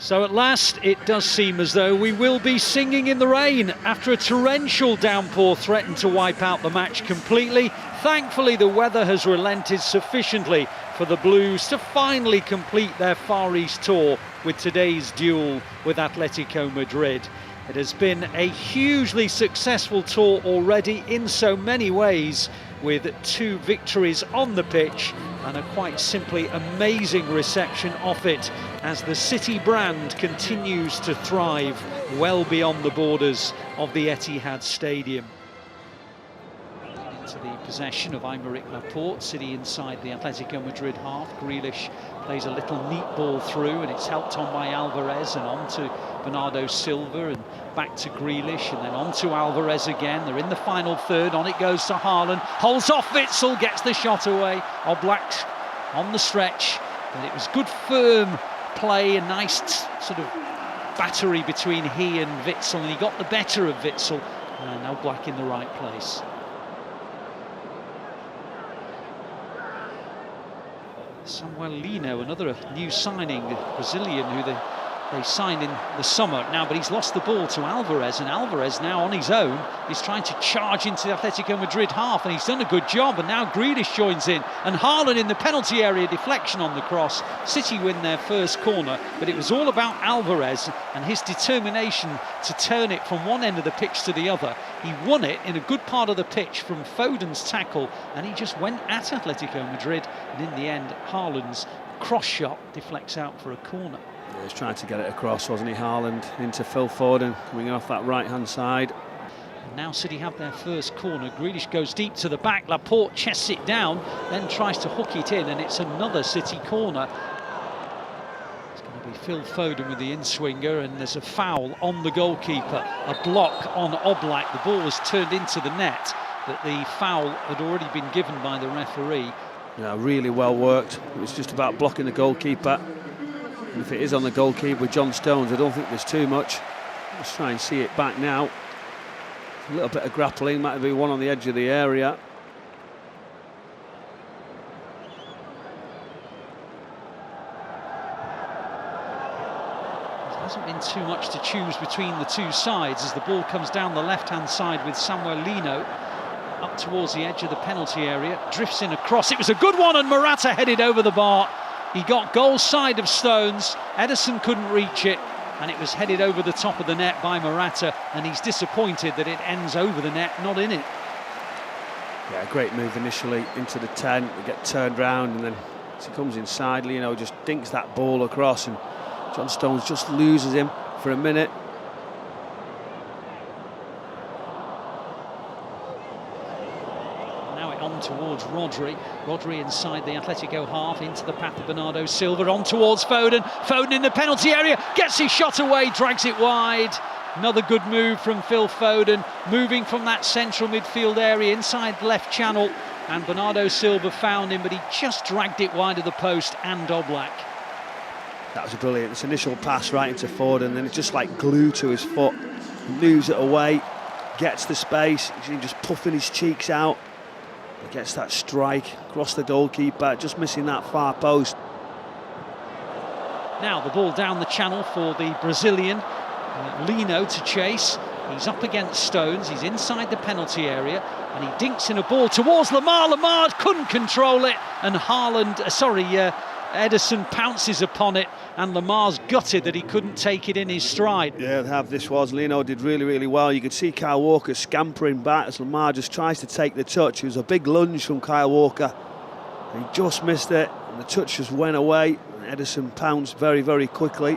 So at last, it does seem as though we will be singing in the rain after a torrential downpour threatened to wipe out the match completely. Thankfully, the weather has relented sufficiently for the Blues to finally complete their Far East tour with today's duel with Atletico Madrid. It has been a hugely successful tour already in so many ways, with 2 victories on the pitch and a quite simply amazing reception off it as the City brand continues to thrive well beyond the borders of the Etihad Stadium. Into the possession of Aymeric Laporte, City inside the Atletico Madrid half. Grealish plays a little neat ball through and it's helped on by Alvarez and on to Bernardo Silva and back to Grealish and then on to Alvarez again. They're in the final third, on it goes to Haaland, holds off Witsel, gets the shot away. Oblak on the stretch, but it was good firm play, a nice sort of battery between he and Witsel, and he got the better of Witsel, and Oblak in the right place. Samuel Lino, another new signing, the Brazilian who they signed in the summer now, but he's lost the ball to Alvarez, and Alvarez now on his own is trying to charge into the Atletico Madrid half, and he's done a good job, and now Grealish joins in, and Haaland in the penalty area, deflection on the cross. City win their first corner, but it was all about Alvarez and his determination to turn it from one end of the pitch to the other. He won it in a good part of the pitch from Foden's tackle, and he just went at Atletico Madrid, and in the end Haaland's cross shot deflects out for a corner. He was trying to get it across, wasn't he, Haaland, into Phil Foden, coming off that right-hand side. And now City have their first corner. Grealish goes deep to the back, Laporte chests it down, then tries to hook it in, and it's another City corner. It's going to be Phil Foden with the in-swinger, and there's a foul on the goalkeeper, a block on Oblak. The ball was turned into the net, but the foul had already been given by the referee. Yeah, really well worked. It was just about blocking the goalkeeper. And if it is on the goalkeeper with John Stones, I don't think there's too much. Let's try and see it back now. A little bit of grappling, might be one on the edge of the area. There hasn't been too much to choose between the two sides as the ball comes down the left-hand side with Samuel Lino up towards the edge of the penalty area, drifts in across. It was a good one, and Morata headed over the bar. He got goal side of Stones, Ederson couldn't reach it, and it was headed over the top of the net by Morata, and he's disappointed that it ends over the net, not in it. Yeah, great move initially into the 10, they get turned round, and then as he comes inside, Lino just dinks that ball across, and John Stones just loses him for a minute. On towards Rodri inside the Atletico half, into the path of Bernardo Silva, on towards Foden. Foden in the penalty area, gets his shot away, drags it wide. Another good move from Phil Foden, moving from that central midfield area inside the left channel, and Bernardo Silva found him, but he just dragged it wide of the post and Oblak. That was brilliant. This initial pass right into Foden, and then it's just like glue to his foot. He moves it away, gets the space, he's just puffing his cheeks out. He gets that strike across the goalkeeper, just missing that far post. Now the ball down the channel for the Brazilian, Lino to chase. He's up against Stones, he's inside the penalty area, and he dinks in a ball towards Lamar. Lamar couldn't control it, and Ederson pounces upon it, and Lamar's gutted that he couldn't take it in his stride. Yeah, Lino did really, really well. You could see Kyle Walker scampering back as Lamar just tries to take the touch. It was a big lunge from Kyle Walker. He just missed it, and the touch just went away. And Ederson pounced very, very quickly.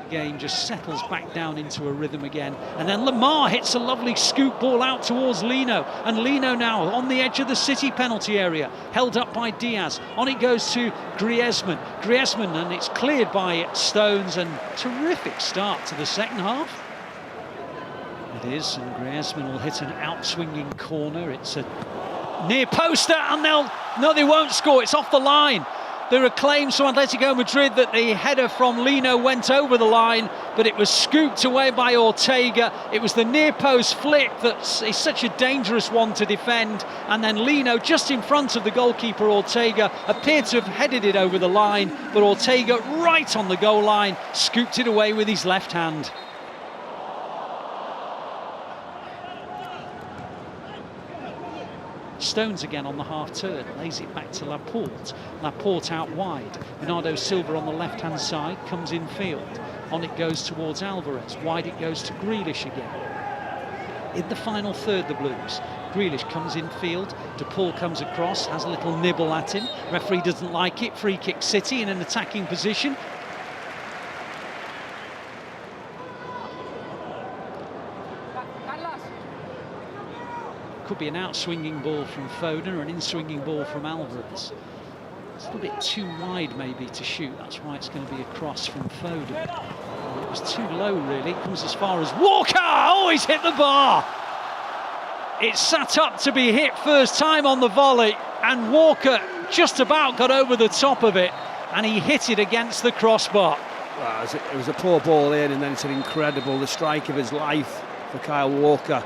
Game just settles back down into a rhythm again, and then Lamar hits a lovely scoop ball out towards Lino, and Lino now on the edge of the City penalty area, held up by Diaz. On it goes to Griezmann, and it's cleared by Stones, and terrific start to the second half. It is, and Griezmann will hit an out-swinging corner. It's a near poster, and they won't score. It's off the line. There are claims from Atletico Madrid that the header from Lino went over the line, but it was scooped away by Ortega. It was the near post flick that is such a dangerous one to defend, and then Lino, just in front of the goalkeeper Ortega, appeared to have headed it over the line, but Ortega, right on the goal line, scooped it away with his left hand. Stones again on the half-turn, lays it back to Laporte. Laporte out wide. Bernardo Silva on the left-hand side, comes in field. On it goes towards Alvarez. Wide it goes to Grealish again. In the final third, the Blues. Grealish comes in field. De Paul comes across, has a little nibble at him. Referee doesn't like it. Free kick City in an attacking position. Could be an out-swinging ball from Foden or an in-swinging ball from Alvarez. It's a little bit too wide maybe to shoot, that's why it's going to be a cross from Foden. It was too low really, it comes as far as Walker! Oh, he's hit the bar! It's sat up to be hit first time on the volley, and Walker just about got over the top of it, and he hit it against the crossbar. Well, it was a poor ball in, and then it's an incredible, the strike of his life for Kyle Walker.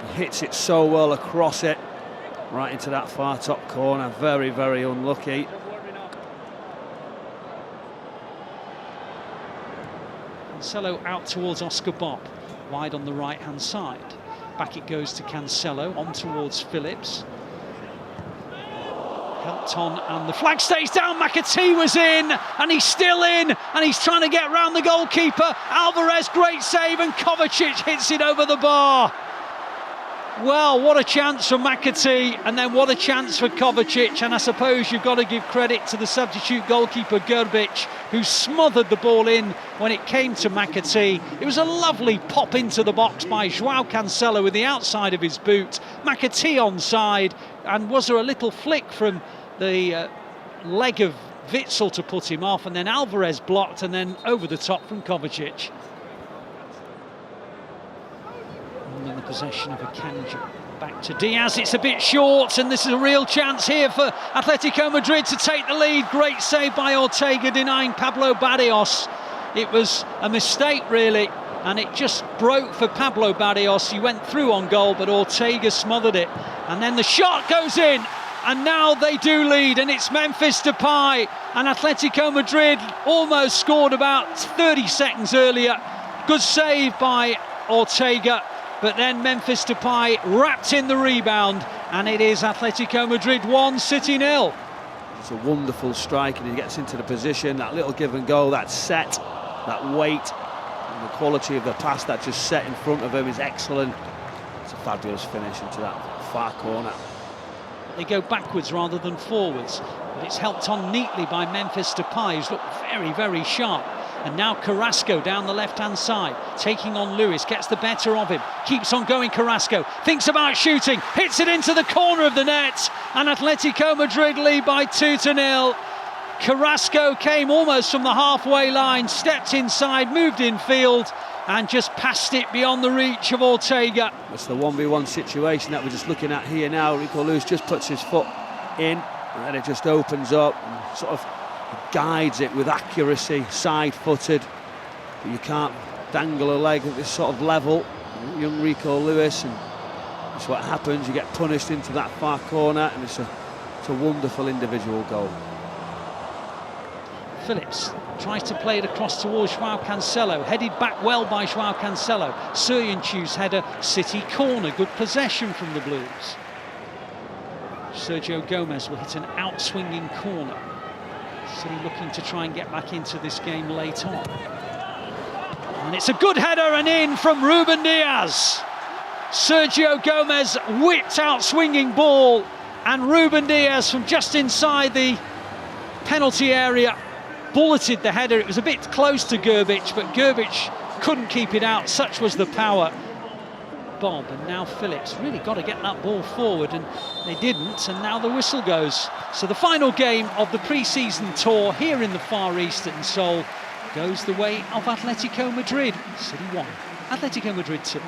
He hits it so well across it, right into that far top corner. Very, very unlucky. Cancelo out towards Oscar Bob, wide on the right-hand side. Back it goes to Cancelo, on towards Phillips. Helped on, and the flag stays down. McAtee was in, and he's still in, and he's trying to get round the goalkeeper. Alvarez, great save, and Kovacic hits it over the bar. Well, what a chance for McAtee, and then what a chance for Kovacic, and I suppose you've got to give credit to the substitute goalkeeper Grbić, who smothered the ball in when it came to McAtee. It was a lovely pop into the box by João Cancelo with the outside of his boot. McAtee onside, and was there a little flick from the leg of Witsel to put him off, and then Alvarez blocked, and then over the top from Kovacic. In the possession of Akanji. Back to Diaz, it's a bit short, and this is a real chance here for Atletico Madrid to take the lead. Great save by Ortega, denying Pablo Barrios. It was a mistake really, and it just broke for Pablo Barrios. He went through on goal, but Ortega smothered it, and then the shot goes in, and now they do lead, and it's Memphis Depay, and Atletico Madrid almost scored about 30 seconds earlier. Good save by Ortega, but then Memphis Depay wrapped in the rebound, and it is Atletico Madrid 1, City 0. It's a wonderful strike, and he gets into the position, that little give and go, that set, that weight, and the quality of the pass that just set in front of him is excellent. It's a fabulous finish into that far corner. They go backwards rather than forwards, but it's helped on neatly by Memphis Depay, who's looked very, very sharp. And now Carrasco down the left-hand side, taking on Lewis, gets the better of him, keeps on going Carrasco, thinks about shooting, hits it into the corner of the net, and Atletico Madrid lead by 2-0. Carrasco came almost from the halfway line, stepped inside, moved in field, and just passed it beyond the reach of Ortega. It's the 1v1 situation that we're just looking at here now. Rico Lewis just puts his foot in, and then it just opens up and sort of guides it with accuracy, side-footed. But you can't dangle a leg at this sort of level. Young Rico Lewis, and that's what happens. You get punished into that far corner, and it's a wonderful individual goal. Phillips tries to play it across towards João Cancelo, headed back well by João Cancelo. Soyuncu's header, City corner, good possession from the Blues. Sergio Gomez will hit an out-swinging corner. City looking to try and get back into this game late on. And it's a good header and in from Ruben Diaz. Sergio Gomez whipped out swinging ball, and Ruben Diaz from just inside the penalty area bulleted the header. It was a bit close to Grbić, but Grbić couldn't keep it out, such was the power. Bob, and now Phillips really got to get that ball forward, and they didn't, and now the whistle goes. So the final game of the pre-season tour here in the Far East at Seoul goes the way of Atletico Madrid. City 1, Atletico Madrid 2.